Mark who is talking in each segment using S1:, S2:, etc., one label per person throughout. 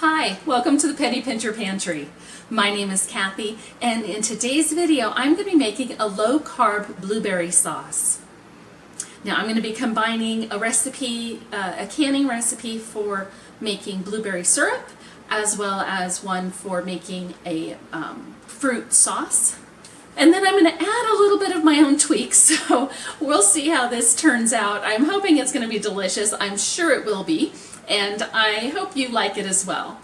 S1: Hi, welcome to the Penny Pincher Pantry. My name is Kathy, and in today's video I'm going to be making a low-carb blueberry sauce. Now I'm going to be combining a recipe, a canning recipe for making blueberry syrup, as well as one for making a fruit sauce. And then I'm going to add a little bit of my own tweaks, so we'll see how this turns out. I'm hoping it's going to be delicious. I'm sure it will be, and I hope you like it as well.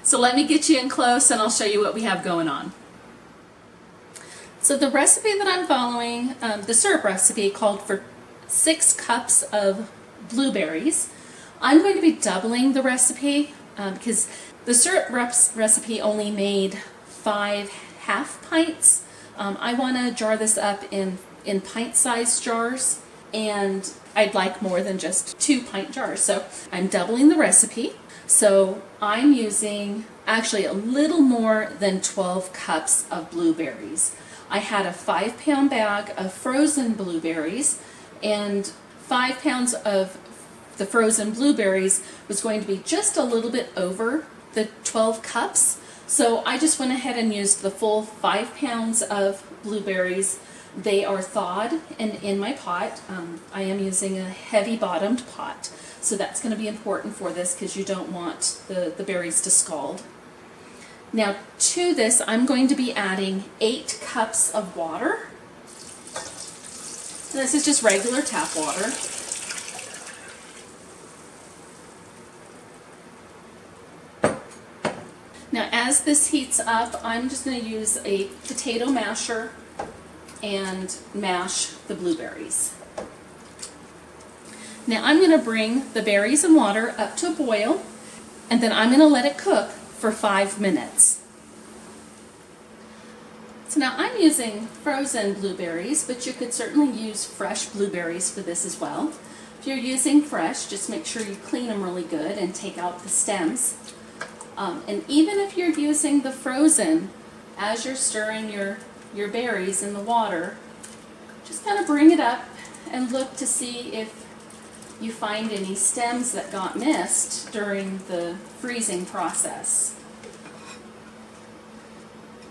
S1: So let me get you in close and I'll show you what we have going on. So the recipe that I'm following, the syrup recipe, called for 6 cups of blueberries. I'm going to be doubling the recipe because the syrup recipe only made 5 half pints. I want to jar this up in pint-sized jars, and I'd like more than just 2 pint jars. So I'm doubling the recipe. So I'm using actually a little more than 12 cups of blueberries. I had a 5-pound bag of frozen blueberries, and 5 pounds of the frozen blueberries was going to be just a little bit over the 12 cups. So I just went ahead and used the full 5 pounds of blueberries. They are thawed and in my pot. I am using a heavy bottomed pot, so that's going to be important for this because you don't want the berries to scald. Now to this I'm going to be adding 8 cups of water. This is just regular tap water. Now as this heats up, I'm just going to use a potato masher and mash the blueberries. Now I'm going to bring the berries and water up to a boil, and then I'm going to let it cook for 5 minutes. So now I'm using frozen blueberries, but you could certainly use fresh blueberries for this as well. If you're using fresh, just make sure you clean them really good and take out the stems. And even if you're using the frozen, as you're stirring your berries in the water, just kind of bring it up and look to see if you find any stems that got missed during the freezing process.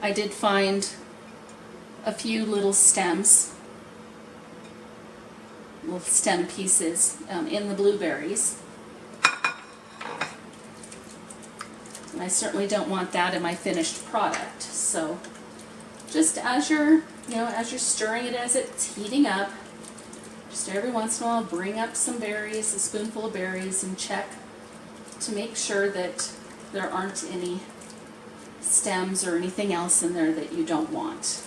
S1: I did find a few little stems, little stem pieces in the blueberries. And I certainly don't want that in my finished product. So just as you're stirring it as it's heating up, just every once in a while bring up some berries, a spoonful of berries, and check to make sure that there aren't any stems or anything else in there that you don't want.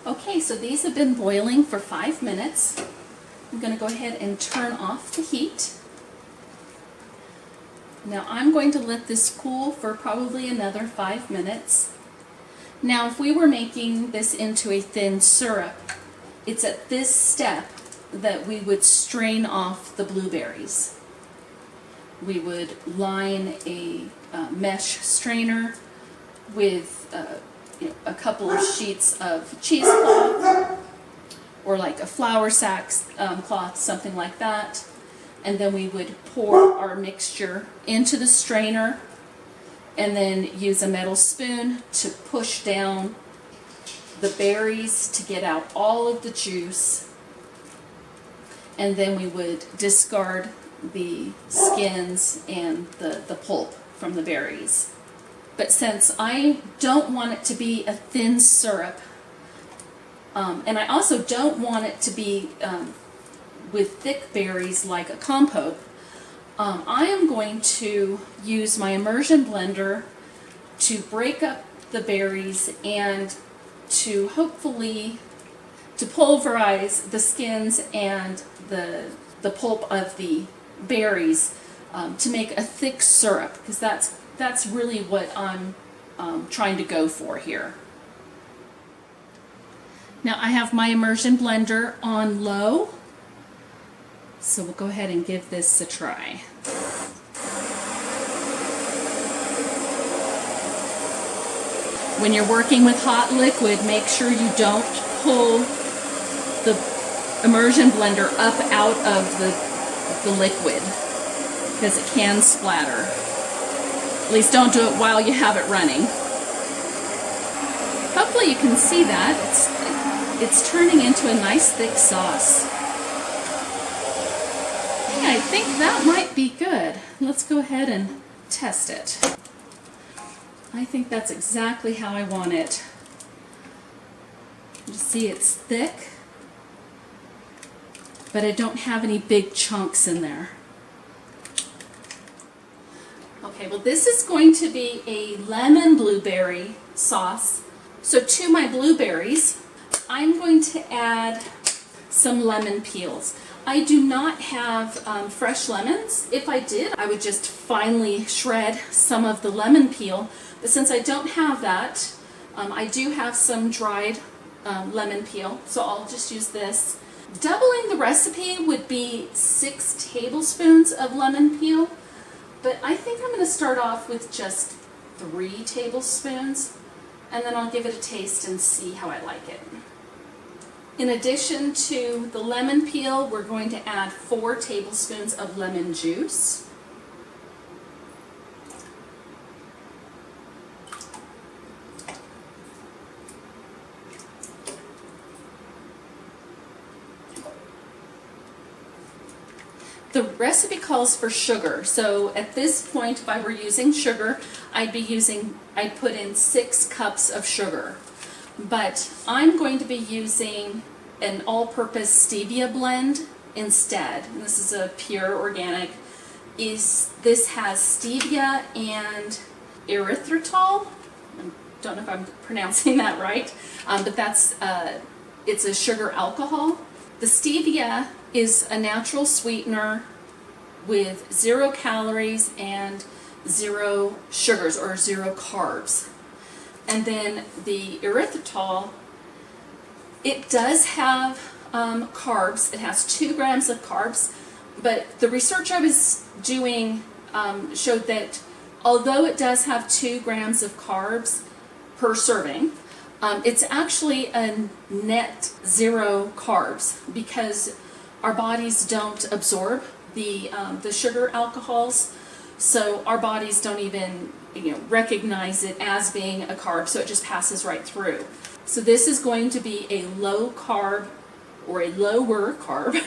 S1: Okay, so these have been boiling for 5 minutes. I'm going to go ahead and turn off the heat. Now I'm going to let this cool for probably another 5 minutes. Now if we were making this into a thin syrup, it's at this step that we would strain off the blueberries. We would line a mesh strainer with a couple of sheets of cheesecloth, or like a flour sack cloth, something like that. And then we would pour our mixture into the strainer and then use a metal spoon to push down the berries to get out all of the juice. And then we would discard the skins and the pulp from the berries. But since I don't want it to be a thin syrup, and I also don't want it to be with thick berries like a compote, I am going to use my immersion blender to break up the berries and to hopefully to pulverize the skins and the pulp of the berries to make a thick syrup, because that's really what I'm trying to go for here. Now I have my immersion blender on low, so we'll go ahead and give this a try. When you're working with hot liquid, make sure you don't pull the immersion blender up out of the liquid. because it can splatter. At least don't do it while you have it running. Hopefully you can see that. It's turning into a nice thick sauce. I think that might be good. Let's go ahead and test it. I think that's exactly how I want it. You see it's thick, but I don't have any big chunks in there. Okay, well this is going to be a lemon blueberry sauce. So to my blueberries, I'm going to add some lemon peels. I do not have fresh lemons. If I did, I would just finely shred some of the lemon peel. But since I don't have that, I do have some dried lemon peel, so I'll just use this. Doubling the recipe would be 6 tablespoons of lemon peel, but I think I'm going to start off with just 3 tablespoons, and then I'll give it a taste and see how I like it. In addition to the lemon peel, we're going to add 4 tablespoons of lemon juice. The recipe calls for sugar, so at this point, if I were using sugar, I'd put in 6 cups of sugar. But I'm going to be using an all-purpose stevia blend instead. And this is a pure organic. This has stevia and erythritol. I don't know if I'm pronouncing that right, but it's a sugar alcohol. The stevia is a natural sweetener with 0 calories and 0 sugars or 0 carbs. And then the erythritol, it does have carbs. It has 2 grams of carbs, but the research I was doing showed that although it does have 2 grams of carbs per serving, it's actually a net 0 carbs because our bodies don't absorb the sugar alcohols, so our bodies don't even recognize it as being a carb, so it just passes right through. So this is going to be a low carb or a lower carb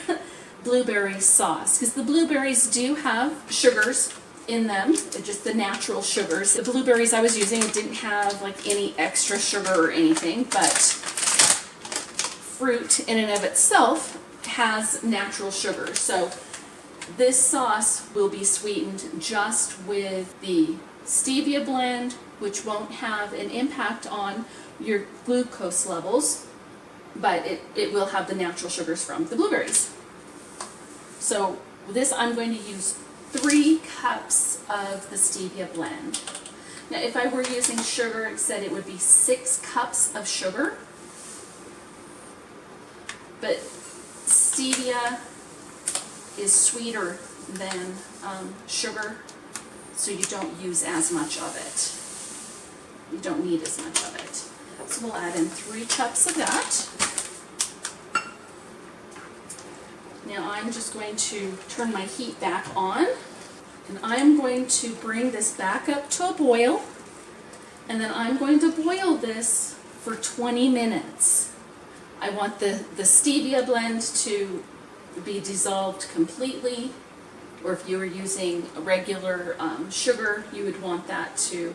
S1: blueberry sauce, because the blueberries do have sugars in them, just the natural sugars. The blueberries I was using, it didn't have like any extra sugar or anything, but fruit in and of itself has natural sugars. So this sauce will be sweetened just with the stevia blend, which won't have an impact on your glucose levels, but it will have the natural sugars from the blueberries. So this, I'm going to use 3 cups of the stevia blend. Now if I were using sugar, it said it would be 6 cups of sugar, but stevia is sweeter than sugar, so you don't use as much of it. You don't need as much of it. So we'll add in 3 cups of that. Now I'm just going to turn my heat back on, and I'm going to bring this back up to a boil, and then I'm going to boil this for 20 minutes. I want the stevia blend to be dissolved completely, or if you were using a regular sugar, you would want that to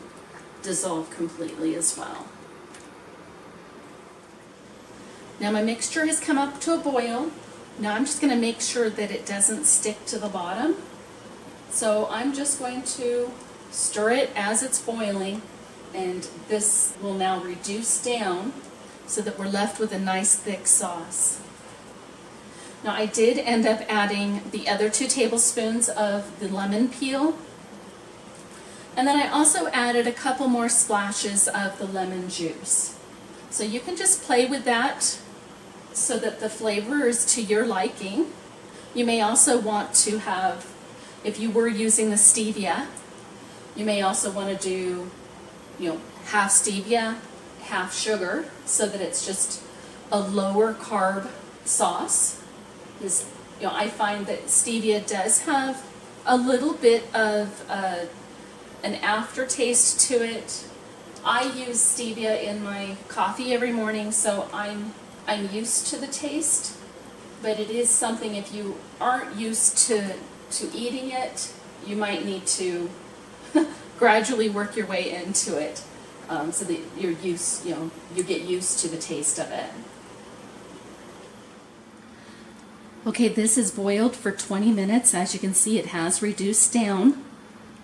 S1: dissolve completely as well. Now my mixture has come up to a boil. Now I'm just going to make sure that it doesn't stick to the bottom. So I'm just going to stir it as it's boiling, and this will now reduce down so that we're left with a nice thick sauce. Now I did end up adding the other 2 tablespoons of the lemon peel, and then I also added a couple more splashes of the lemon juice. So you can just play with that so that the flavor is to your liking. You may also want to have, if you were using the stevia, you may also want to do, half stevia, half sugar, so that it's just a lower carb sauce. Because, I find that stevia does have a little bit of an aftertaste to it. I use stevia in my coffee every morning, so I'm used to the taste, but it is something, if you aren't used to eating it, you might need to gradually work your way into it, so that you get used to the taste of it. Okay, this is boiled for 20 minutes. As you can see, it has reduced down.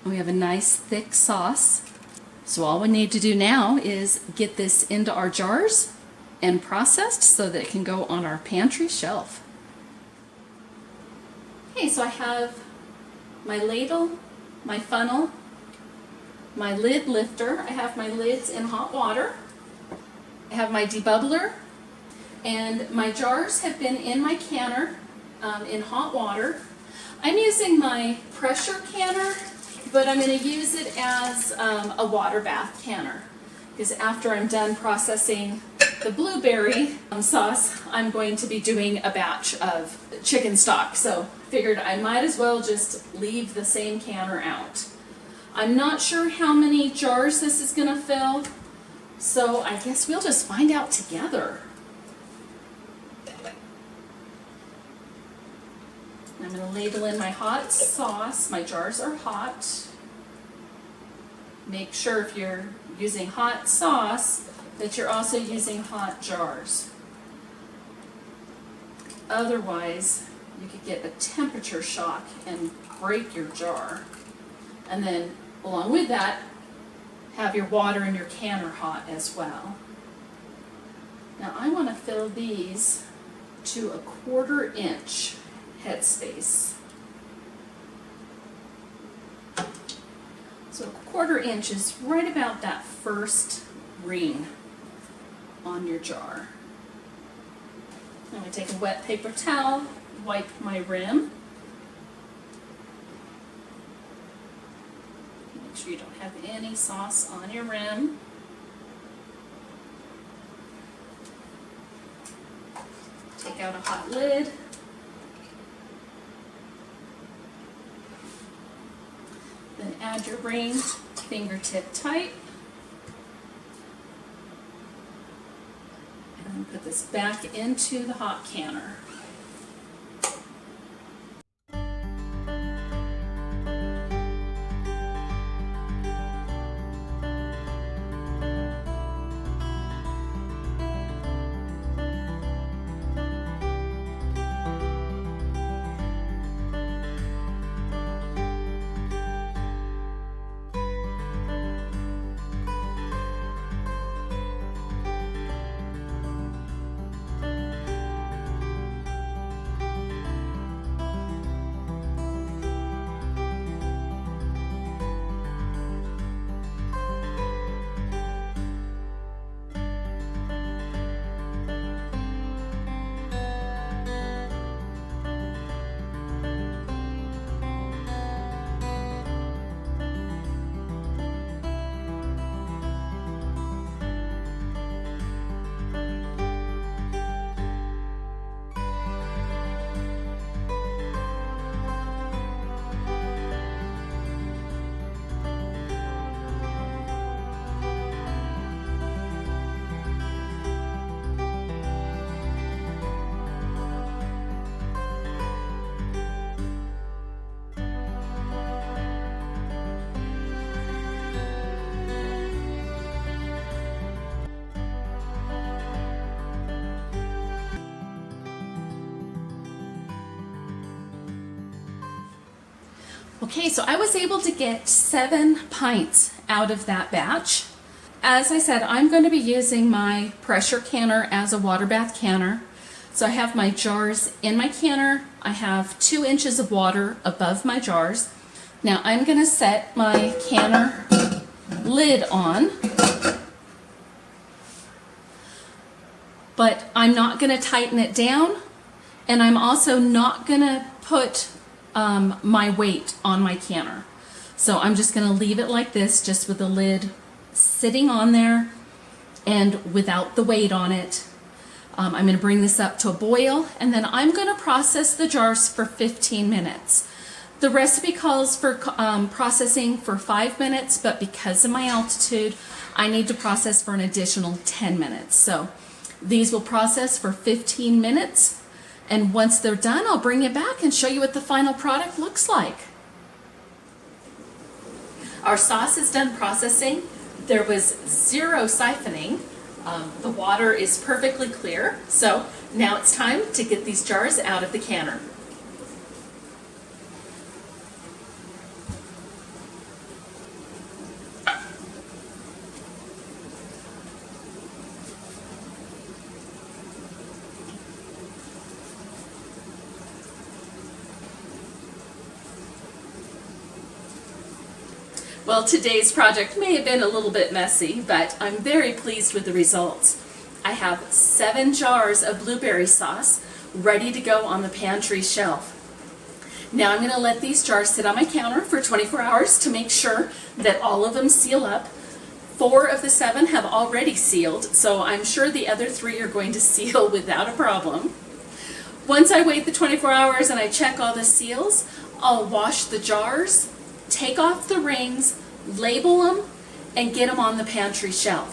S1: We have a nice thick sauce. So all we need to do now is get this into our jars and processed so that it can go on our pantry shelf. Okay, so I have my ladle, my funnel, my lid lifter. I have my lids in hot water. I have my debubbler, and my jars have been in my canner in hot water. I'm using my pressure canner, but I'm going to use it as a water bath canner, because after I'm done processing the blueberry sauce, I'm going to be doing a batch of chicken stock, so figured I might as well just leave the same canner out. I'm not sure how many jars this is going to fill, so I guess we'll just find out together. I'm going to ladle in my hot sauce. My jars are hot. Make sure if you're using hot sauce that you're also using hot jars. Otherwise, you could get a temperature shock and break your jar. And then, along with that, have your water in your canner hot as well. Now I want to fill these to a 1/4 inch headspace. So a 1/4 inch is right about that first ring on your jar. I'm going to take a wet paper towel, wipe my rim. Make sure you don't have any sauce on your rim. Take out a hot lid. Then add your ring, fingertip tight. And then put this back into the hot canner. Okay, so I was able to get 7 pints out of that batch. As I said, I'm going to be using my pressure canner as a water bath canner. So I have my jars in my canner. I have 2 inches of water above my jars. Now I'm going to set my canner lid on, but I'm not going to tighten it down, and I'm also not going to put my weight on my canner. So I'm just going to leave it like this, just with the lid sitting on there and without the weight on it. I'm going to bring this up to a boil, and then I'm going to process the jars for 15 minutes. The recipe calls for processing for 5 minutes, but because of my altitude, I need to process for an additional 10 minutes. So these will process for 15 minutes, and once they're done, I'll bring it back and show you what the final product looks like. Our sauce is done processing. There was zero siphoning. The water is perfectly clear. So now it's time to get these jars out of the canner. Well, today's project may have been a little bit messy, but I'm very pleased with the results. I have 7 jars of blueberry sauce ready to go on the pantry shelf. Now I'm going to let these jars sit on my counter for 24 hours to make sure that all of them seal up. 4 of the 7 have already sealed, so I'm sure the other 3 are going to seal without a problem. Once I wait the 24 hours and I check all the seals, I'll wash the jars, take off the rings, label them, and get them on the pantry shelf.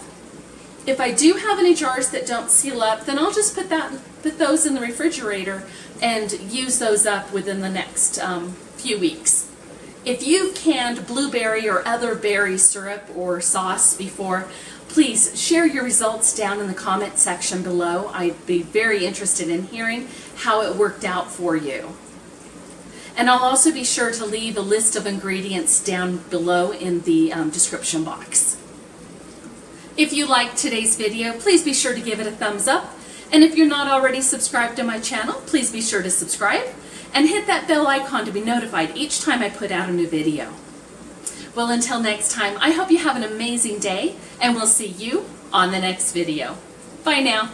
S1: If I do have any jars that don't seal up, then I'll just put those in the refrigerator and use those up within the next few weeks. If you've canned blueberry or other berry syrup or sauce before, please share your results down in the comment section below. I'd be very interested in hearing how it worked out for you. And I'll also be sure to leave a list of ingredients down below in the description box. If you liked today's video, please be sure to give it a thumbs up. And if you're not already subscribed to my channel, please be sure to subscribe and hit that bell icon to be notified each time I put out a new video. Well, until next time, I hope you have an amazing day, and we'll see you on the next video. Bye now.